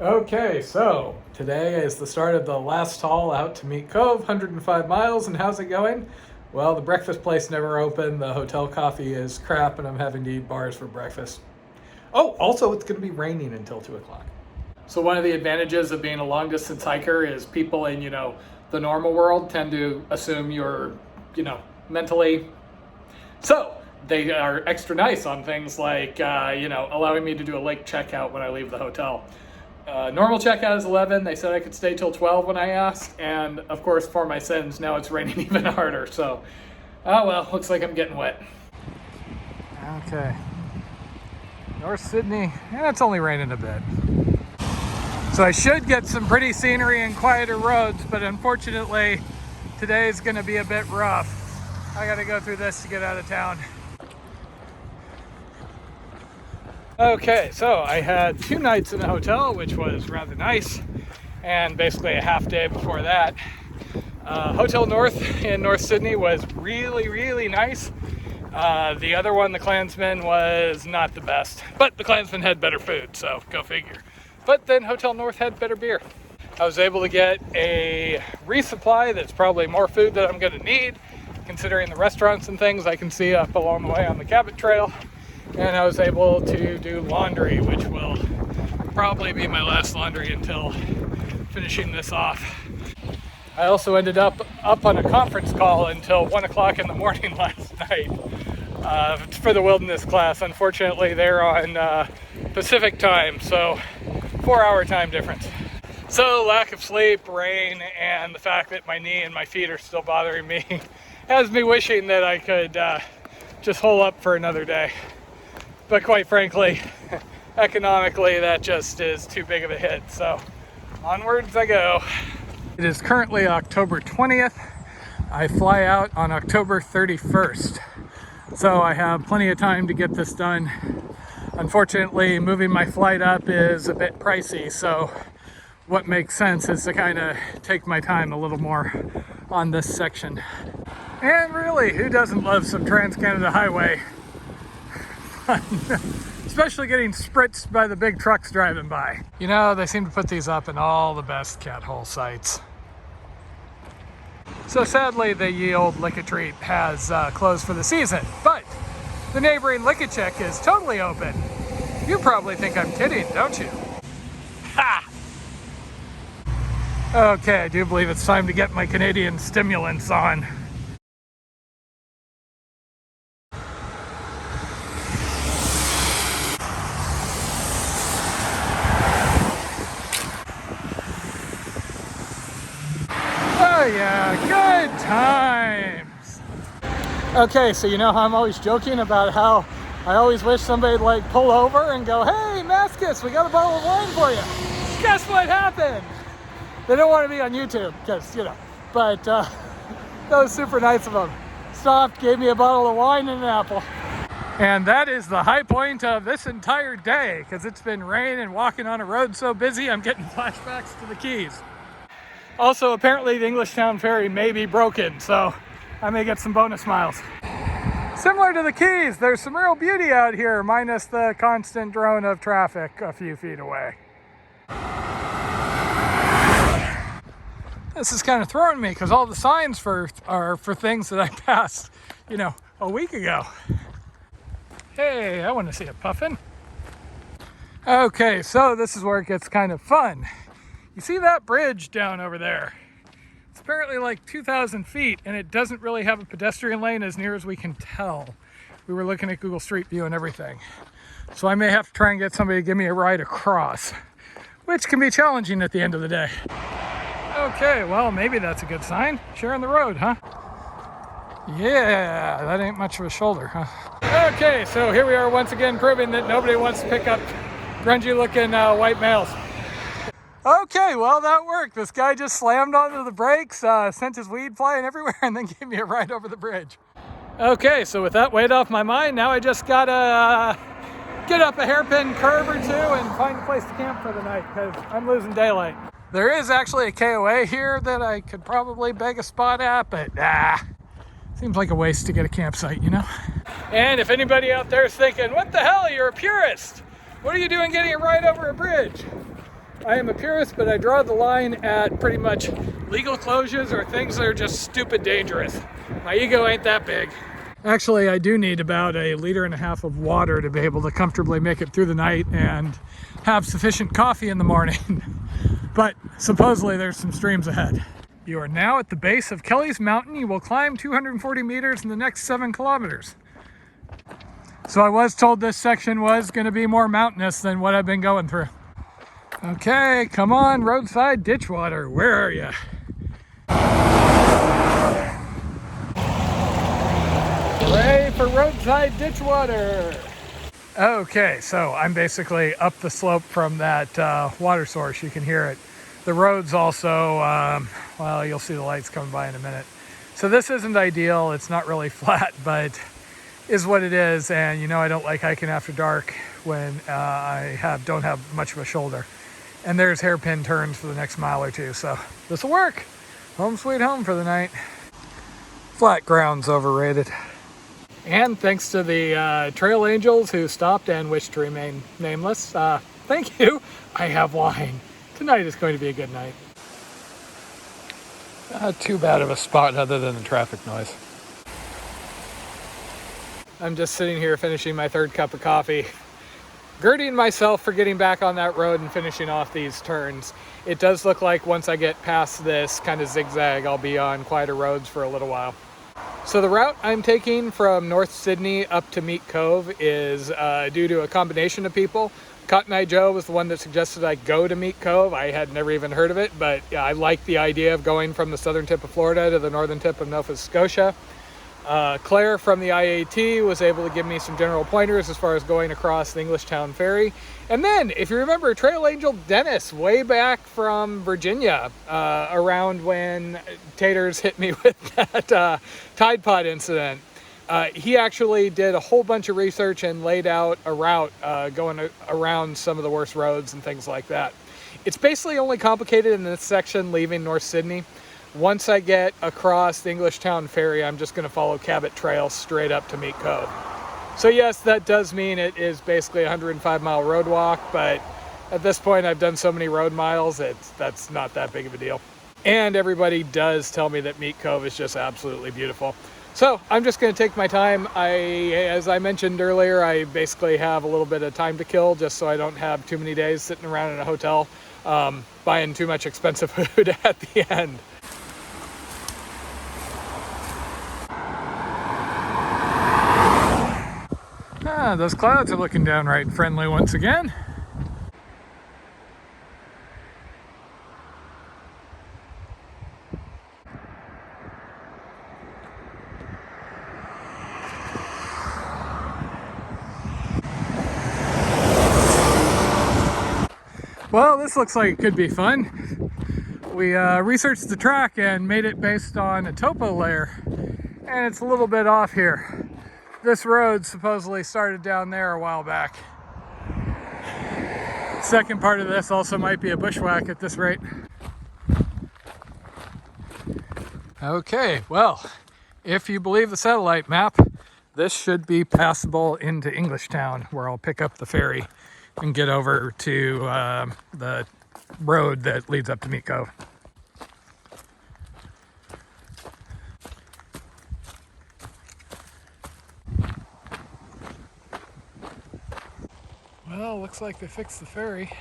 Okay, so today is the start of the last haul out to meet Cove, 105 miles, and how's it going? Well, the breakfast place never opened, the hotel coffee is crap, and I'm having to eat bars for breakfast. Oh, also it's going to be raining until 2 o'clock. So one of the advantages of being a long distance hiker is people in, the normal world tend to assume you're, mentally. So they are extra nice on things like, allowing me to do a late checkout when I leave the hotel. Normal checkout is 11. They said I could stay till 12 when I asked. And of course, for my sins, now it's raining even harder. So, oh well, looks like I'm getting wet. Okay. North Sydney, and it's only raining a bit. So I should get some pretty scenery and quieter roads, but unfortunately, today is going to be a bit rough. I got to go through this to get out of town. Okay, so I had 2 nights in a hotel, which was rather nice, and basically a half day before that. Hotel North in North Sydney was really nice. The other one, the Klansman, was not the best, but the Klansman had better food, so go figure. But then Hotel North had better beer. I was able to get a resupply that's probably more food than I'm going to need, considering the restaurants and things I can see up along the way on the Cabot Trail. And I was able to do laundry, which will probably be my last laundry until finishing this off. I also ended up on a conference call until 1 o'clock in the morning last night for the wilderness class. Unfortunately, they're on Pacific time, so 4-hour time difference. So lack of sleep, rain, and the fact that my knee and my feet are still bothering me has me wishing that I could just hole up for another day. But quite frankly, economically, that just is too big of a hit. So onwards I go. It is currently October 20th. I fly out on October 31st. So I have plenty of time to get this done. Unfortunately, moving my flight up is a bit pricey. So what makes sense is to kind of take my time a little more on this section. And really, who doesn't love some Trans-Canada Highway? Especially getting spritzed by the big trucks driving by. They seem to put these up in all the best cat hole sites. So sadly, the ye old Lick-a-Treat has closed for the season, but the neighboring Lick-a-Chick is totally open. You probably think I'm kidding, don't you? Ha! Okay, I do believe it's time to get my Canadian stimulants on. Oh yeah, good times. Okay, so how I'm always joking about how I always wish somebody'd pull over and go, "Hey, Mascus, we got a bottle of wine for you." Guess what happened? They don't want to be on YouTube because, but that was super nice of them. Stopped, gave me a bottle of wine and an apple. And that is the high point of this entire day because it's been rain and walking on a road so busy, I'm getting flashbacks to the Keys. Also, apparently the Englishtown ferry may be broken, so I may get some bonus miles. Similar to the Keys, there's some real beauty out here, minus the constant drone of traffic a few feet away. This is kind of throwing me because all the signs are for things that I passed, a week ago. Hey, I want to see a puffin. Okay, so this is where it gets kind of fun. You see that bridge down over there? It's apparently 2,000 feet, and it doesn't really have a pedestrian lane as near as we can tell. We were looking at Google Street View and everything. So I may have to try and get somebody to give me a ride across, which can be challenging at the end of the day. Okay, well, maybe that's a good sign. Sharing the road, huh? Yeah, that ain't much of a shoulder, huh? Okay, so here we are once again proving that nobody wants to pick up grungy-looking white males. Okay, well, that worked. This guy just slammed onto the brakes, sent his weed flying everywhere, and then gave me a ride over the bridge. Okay, so with that weight off my mind, now I just gotta get up a hairpin curve or two and find a place to camp for the night, because I'm losing daylight. There is actually a KOA here that I could probably beg a spot at, but seems like a waste to get a campsite, And if anybody out there is thinking, what the hell, you're a purist. What are you doing getting a ride over a bridge? I am a purist, but I draw the line at pretty much legal closures or things that are just stupid dangerous. My ego ain't that big. Actually, I do need about 1.5 liters of water to be able to comfortably make it through the night and have sufficient coffee in the morning. But supposedly there's some streams ahead. You are now at the base of Kelly's Mountain. You will climb 240 meters in the next 7 kilometers. So I was told this section was going to be more mountainous than what I've been going through. Okay, come on, roadside ditch water. Where are you? Hooray for roadside ditch water! Okay, so I'm basically up the slope from that water source. You can hear it. The road's also, well, you'll see the lights coming by in a minute. So this isn't ideal. It's not really flat, but is what it is. And you know, I don't like hiking after dark when I don't have much of a shoulder. And there's hairpin turns for the next mile or two. So this will work. Home sweet home for the night. Flat ground's overrated. And thanks to the trail angels who stopped and wished to remain nameless, thank you. I have wine. Tonight is going to be a good night. Not too bad of a spot other than the traffic noise. I'm just sitting here finishing my 3rd cup of coffee, girding myself for getting back on that road and finishing off these turns. It does look like once I get past this kind of zigzag, I'll be on quieter roads for a little while. So the route I'm taking from North Sydney up to Meat Cove is due to a combination of people. Cotton Eye Joe was the one that suggested I go to Meat Cove. I had never even heard of it, but yeah, I like the idea of going from the southern tip of Florida to the northern tip of Nova Scotia. Claire from the IAT was able to give me some general pointers as far as going across the Englishtown Ferry. And then, if you remember, Trail Angel Dennis, way back from Virginia, around when Taters hit me with that Tide Pod incident. He actually did a whole bunch of research and laid out a route going around some of the worst roads and things like that. It's basically only complicated in this section leaving North Sydney. Once I get across the Englishtown Ferry, I'm just going to follow Cabot Trail straight up to Meat Cove. So yes, that does mean it is basically a 105-mile road walk, but at this point I've done so many road miles, that's not that big of a deal. And everybody does tell me that Meat Cove is just absolutely beautiful. So I'm just going to take my time. As I mentioned earlier, I basically have a little bit of time to kill just so I don't have too many days sitting around in a hotel buying too much expensive food at the end. Those clouds are looking downright friendly once again. Well, this looks like it could be fun. We researched the track and made it based on a topo layer, and it's a little bit off here. This road supposedly started down there a while back. Second part of this also might be a bushwhack at this rate. Okay, well, if you believe the satellite map, this should be passable into Englishtown, where I'll pick up the ferry and get over to the road that leads up to Meat Cove. Well, looks like they fixed the ferry.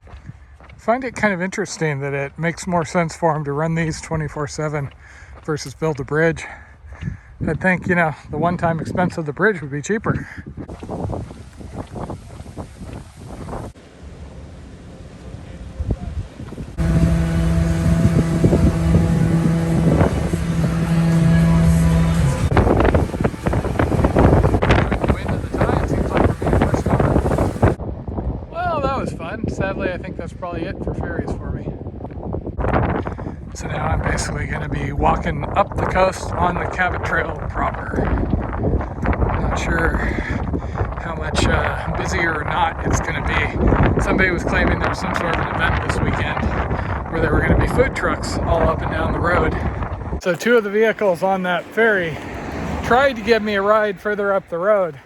I find it kind of interesting that it makes more sense for them to run these 24/7 versus build a bridge. I'd think, you know, the one-time expense of the bridge would be cheaper. Sadly, I think that's probably it for ferries for me. So now I'm basically going to be walking up the coast on the Cabot Trail proper. I'm not sure how much busier or not it's going to be. Somebody was claiming there was some sort of an event this weekend where there were going to be food trucks all up and down the road. So 2 of the vehicles on that ferry tried to give me a ride further up the road.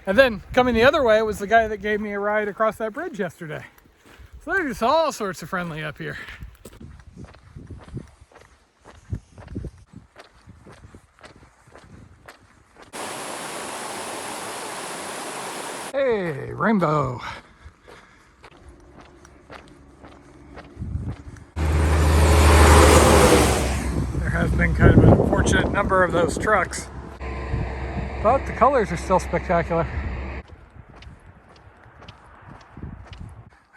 And then coming the other way was the guy that gave me a ride across that bridge yesterday. So So they're just all sorts of friendly up here. Hey, rainbow. There has been kind of an unfortunate number of those trucks, but the colors are still spectacular.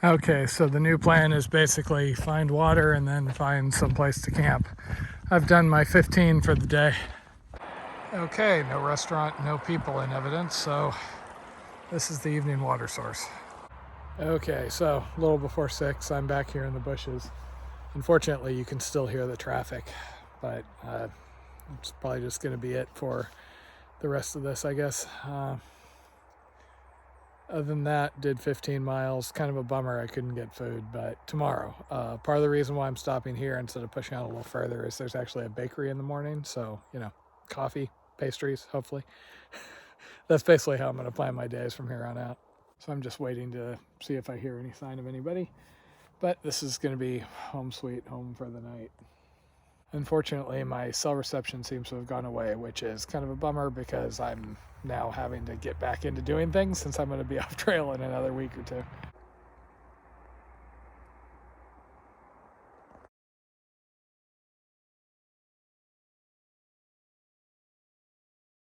Okay, so the new plan is basically find water and then find some place to camp. I've done my 15 for the day. Okay, no restaurant, no people in evidence, so this is the evening water source. Okay, so a little before 6, I'm back here in the bushes. Unfortunately, you can still hear the traffic, but it's probably just going to be it for the rest of this, I guess. Other than that, did 15 miles. Kind of a bummer I couldn't get food, but tomorrow. Part of the reason why I'm stopping here instead of pushing out a little further is there's actually a bakery in the morning, so, you know, coffee, pastries, hopefully. That's basically how I'm going to plan my days from here on out. So I'm just waiting to see if I hear any sign of anybody. But this is going to be home sweet home for the night. Unfortunately, my cell reception seems to have gone away, which is kind of a bummer because I'm now having to get back into doing things since I'm going to be off trail in another week or two.